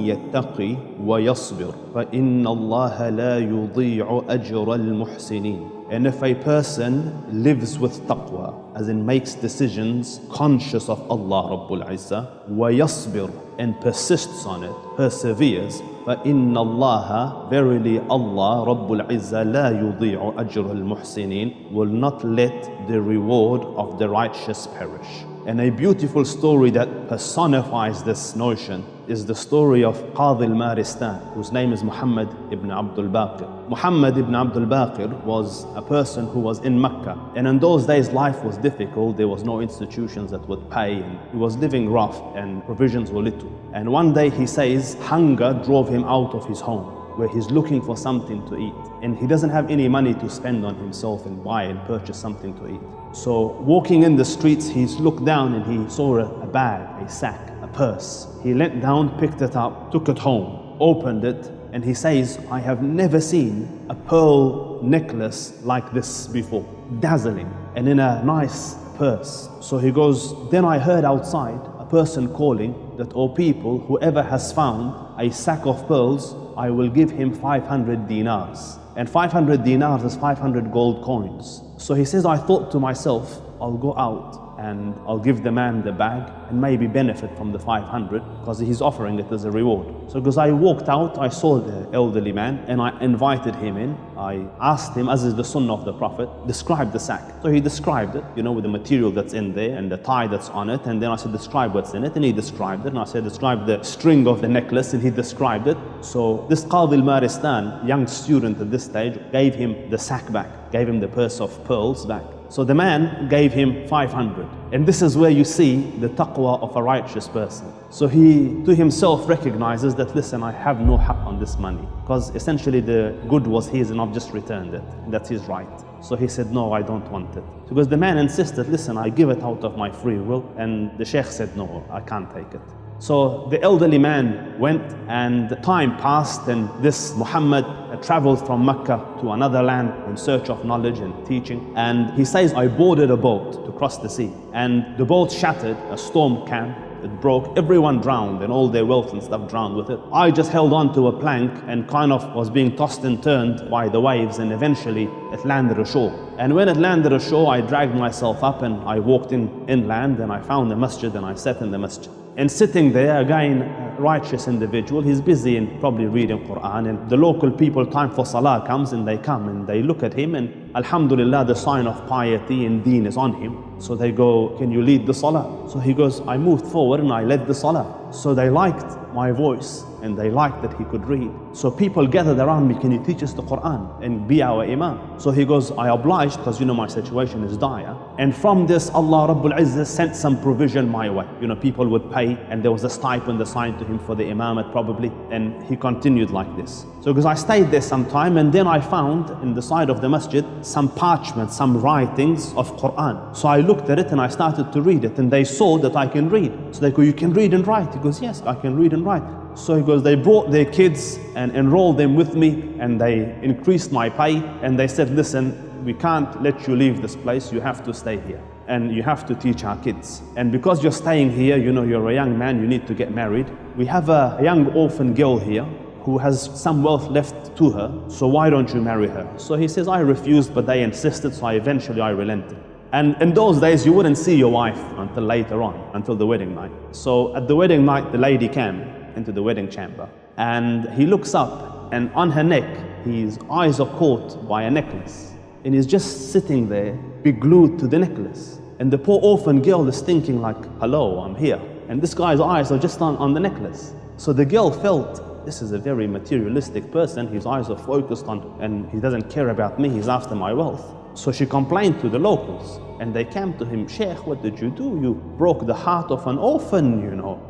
يتقي ويصبر فإن الله لا يضيع أجر المحسنين. And if a person lives with taqwa, as in makes decisions conscious of Allah Rabbul Izzah, وَيَصْبِرْ, and persists on it, perseveres, فَإِنَّ اللَّهَ, verily Allah Rabbul Izzah, لَا يُضِيعُ أَجْرَ الْمُحْسِنِينَ, will not let the reward of the righteous perish. And a beautiful story that personifies this notion is the story of Qadi al-Maristan, whose name is Muhammad ibn Abdul Baqir. Muhammad ibn Abdul Baqir was a person who was in Mecca, and in those days life was difficult. There was no institutions that would pay, and he was living rough and provisions were little. And one day he says hunger drove him out of his home, where he's looking for something to eat, and he doesn't have any money to spend on himself and buy and purchase something to eat. So walking in the streets, he's looked down and he saw a bag, a sack, a purse. He leant down, picked it up, took it home, opened it, and he says, I have never seen a pearl necklace like this before, dazzling and in a nice purse. So he goes, then I heard outside a person calling that, "O people, whoever has found a sack of pearls, I will give him 500 dinars. And 500 dinars is 500 gold coins. So he says, I thought to myself, I'll go out and I'll give the man the bag and maybe benefit from the 500 because he's offering it as a reward. So because I walked out, I saw the elderly man and I invited him in. I asked him, as is the sunnah of the Prophet, describe the sack. So he described it, with the material that's in there and the tie that's on it. And then I said, describe what's in it. And he described it. And I said, describe the string of the necklace. And he described it. So this Qadi al-Maristan, young student at this stage, gave him the sack back, gave him the purse of pearls back. So the man gave him 500. And this is where you see the taqwa of a righteous person. So he to himself recognizes that, listen, I have no haqq on this money, because essentially the good was his and I've just returned it. That's his right. So he said, no, I don't want it. Because the man insisted, listen, I give it out of my free will. And the sheikh said, no, I can't take it. So the elderly man went, and time passed, and this Muhammad traveled from Mecca to another land in search of knowledge and teaching. And he says, I boarded a boat to cross the sea, and the boat shattered, a storm came, it broke, everyone drowned and all their wealth and stuff drowned with it. I just held on to a plank and kind of was being tossed and turned by the waves, and eventually it landed ashore. And when it landed ashore, I dragged myself up and I walked inland, and I found the masjid and I sat in the masjid. And sitting there, again, a righteous individual, he's busy and probably reading Quran, and the local people, time for salah comes, and they come and they look at him, and alhamdulillah, the sign of piety and deen is on him. So they go, can you lead the salah? So he goes, I moved forward and I led the salah. So they liked my voice and they liked that he could read. So people gathered around me, can you teach us the Quran and be our imam? So he goes, I obliged, because my situation is dire. And from this, Allah Rabbul Izzah sent some provision my way. People would pay, and there was a stipend assigned to him for the imamate probably. And he continued like this. So because I stayed there some time, and then I found in the side of the masjid some parchment, some writings of Quran. So I looked at it and I started to read it, and they saw that I can read. So they go, you can read and write? He goes, yes, I can read and write. So he goes, they brought their kids and enrolled them with me, and they increased my pay, and they said, listen, we can't let you leave this place, you have to stay here and you have to teach our kids. And because you're staying here, you're a young man, you need to get married. We have a young orphan girl here who has some wealth left to her, so why don't you marry her? So he says, I refused, but they insisted, so eventually I relented. And in those days, you wouldn't see your wife until later on, until the wedding night. So at the wedding night, the lady came into the wedding chamber, and he looks up, and on her neck, his eyes are caught by a necklace. And he's just sitting there, be glued to the necklace. And the poor orphan girl is thinking like, hello, I'm here. And this guy's eyes are just on the necklace. So the girl felt, this is a very materialistic person, his eyes are focused on, and he doesn't care about me, he's after my wealth. So she complained to the locals, and they came to him, Sheikh, what did you do? You broke the heart of an orphan,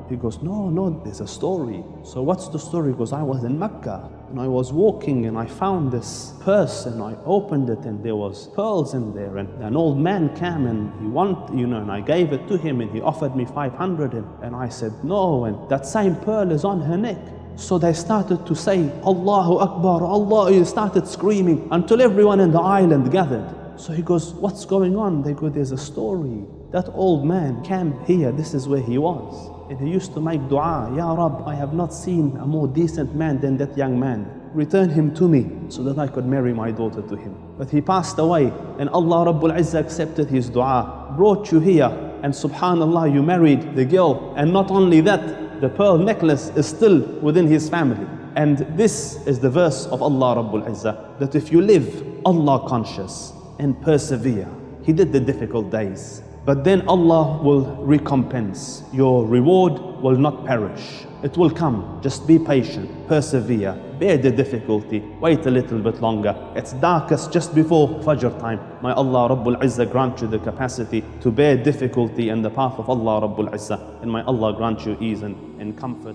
He goes, no, there's a story. So what's the story? He goes, I was in Mecca, and I was walking, and I found this purse, and I opened it, and there was pearls in there, and an old man came, and he wanted, and I gave it to him, and he offered me 500, and I said no, and that same pearl is on her neck. So they started to say, Allahu Akbar, Allah, he started screaming until everyone in the island gathered. So he goes, what's going on? They go, there's a story That old man came here, this is where he was. And he used to make dua, Ya Rab, I have not seen a more decent man than that young man. Return him to me so that I could marry my daughter to him. But he passed away and Allah Rabbul Izzah accepted his dua, brought you here, and subhanallah, you married the girl. And not only that, the pearl necklace is still within his family. And this is the verse of Allah Rabbul Izzah, that if you live Allah conscious and persevere, He did the difficult days, but then Allah will recompense. Your reward will not perish. It will come. Just be patient, persevere, bear the difficulty, wait a little bit longer. It's darkest just before Fajr time. May Allah Rabbul Izzah grant you the capacity to bear difficulty in the path of Allah Rabbul Izzah, and may Allah grant you ease and comfort.